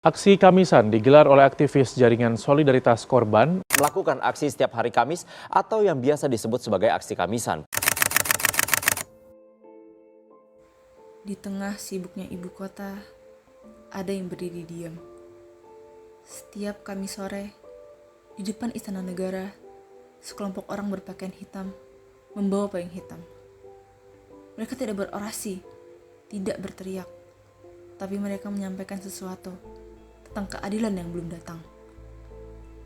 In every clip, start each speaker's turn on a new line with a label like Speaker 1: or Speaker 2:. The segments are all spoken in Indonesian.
Speaker 1: Aksi Kamisan digelar oleh aktivis jaringan solidaritas korban
Speaker 2: melakukan aksi setiap hari Kamis atau yang biasa disebut sebagai aksi Kamisan.
Speaker 3: Di tengah sibuknya ibu kota, ada yang berdiri diam. Setiap Kamis sore, di depan Istana Negara, sekelompok orang berpakaian hitam membawa payung hitam. Mereka tidak berorasi, tidak berteriak, tapi mereka menyampaikan sesuatu tentang keadilan yang belum datang.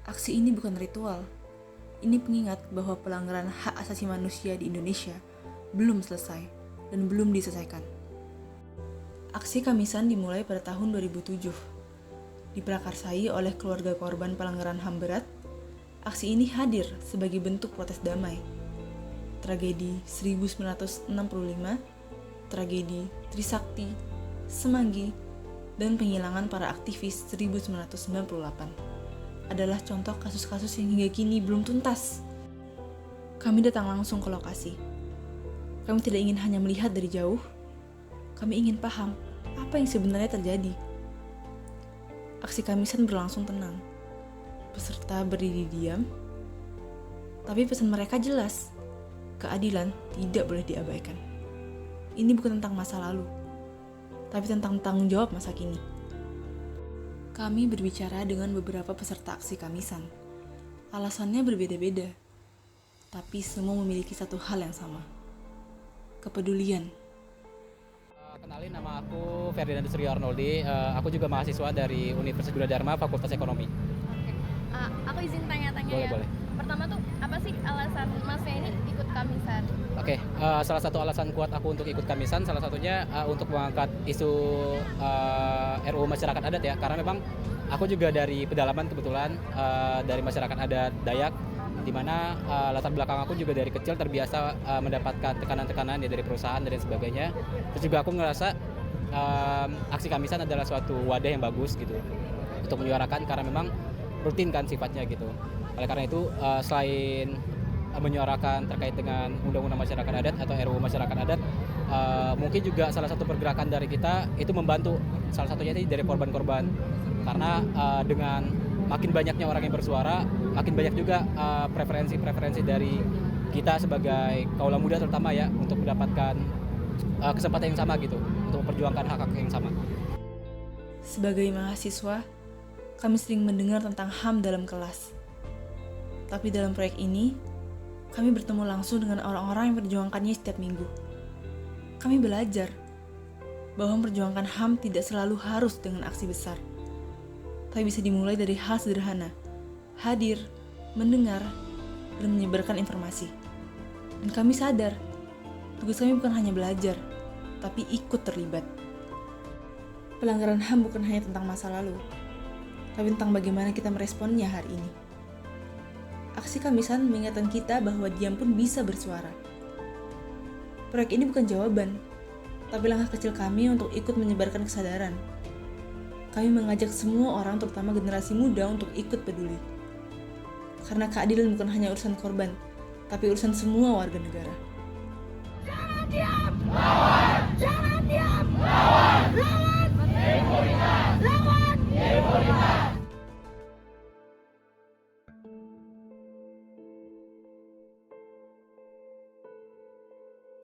Speaker 3: Aksi ini bukan ritual, ini pengingat bahwa pelanggaran hak asasi manusia di Indonesia belum selesai dan belum diselesaikan. Aksi Kamisan dimulai pada tahun 2007. Diprakarsai oleh keluarga korban pelanggaran HAM berat, aksi ini hadir sebagai bentuk protes damai. Tragedi 1965, tragedi Trisakti, Semanggi, dan penghilangan para aktivis 1998 adalah contoh kasus-kasus yang hingga kini belum tuntas. Kami datang langsung ke lokasi. Kami tidak ingin hanya melihat dari jauh, kami ingin paham apa yang sebenarnya terjadi. Aksi Kamisan berlangsung tenang. Peserta berdiri diam, tapi pesan mereka jelas. Keadilan tidak boleh diabaikan. Ini bukan tentang masa lalu, tapi tentang tanggung jawab masa kini. Kami berbicara dengan beberapa peserta aksi Kamisan. Alasannya berbeda-beda, tapi semua memiliki satu hal yang sama. Kepedulian.
Speaker 4: Kenalin, nama aku Ferdinand Suryo Arnoldi. Aku juga mahasiswa dari Universitas Gunadarma, Fakultas Ekonomi.
Speaker 5: Aku izin tanya-tanya
Speaker 4: Boleh,
Speaker 5: ya.
Speaker 4: boleh.
Speaker 5: Pertama tuh apa sih alasan Masnya ini ikut Kamisan?
Speaker 4: Oke, salah satu alasan kuat aku untuk ikut Kamisan, salah satunya untuk mengangkat isu RUU masyarakat adat ya. Karena memang aku juga dari pedalaman kebetulan, dari masyarakat adat Dayak, di mana latar belakang aku juga dari kecil terbiasa mendapatkan tekanan-tekanan ya dari perusahaan dan lain sebagainya. Terus juga aku ngerasa aksi Kamisan adalah suatu wadah yang bagus gitu untuk menyuarakan, karena memang rutin kan sifatnya gitu. Oleh karena itu selain menyuarakan terkait dengan undang-undang masyarakat adat atau RUU masyarakat adat, mungkin juga salah satu pergerakan dari kita itu membantu salah satunya itu dari korban-korban, karena dengan makin banyaknya orang yang bersuara, makin banyak juga preferensi dari kita sebagai kaula muda terutama ya, untuk mendapatkan kesempatan yang sama gitu, untuk memperjuangkan hak-hak yang sama.
Speaker 3: Sebagai mahasiswa, kami sering mendengar tentang HAM dalam kelas. Tapi dalam proyek ini, kami bertemu langsung dengan orang-orang yang memperjuangkannya setiap minggu. Kami belajar bahwa memperjuangkan HAM tidak selalu harus dengan aksi besar, tapi bisa dimulai dari hal sederhana: hadir, mendengar, dan menyebarkan informasi. Dan kami sadar, tugas kami bukan hanya belajar, tapi ikut terlibat. Pelanggaran HAM bukan hanya tentang masa lalu, tapi tentang bagaimana kita meresponnya hari ini. Aksi Kamisan mengingatkan kita bahwa diam pun bisa bersuara. Proyek ini bukan jawaban, tapi langkah kecil kami untuk ikut menyebarkan kesadaran. Kami mengajak semua orang, terutama generasi muda, untuk ikut peduli. Karena keadilan bukan hanya urusan korban, tapi urusan semua warga negara.
Speaker 6: Jangan diam! Lawan! Jangan diam! Lawan! Lawan!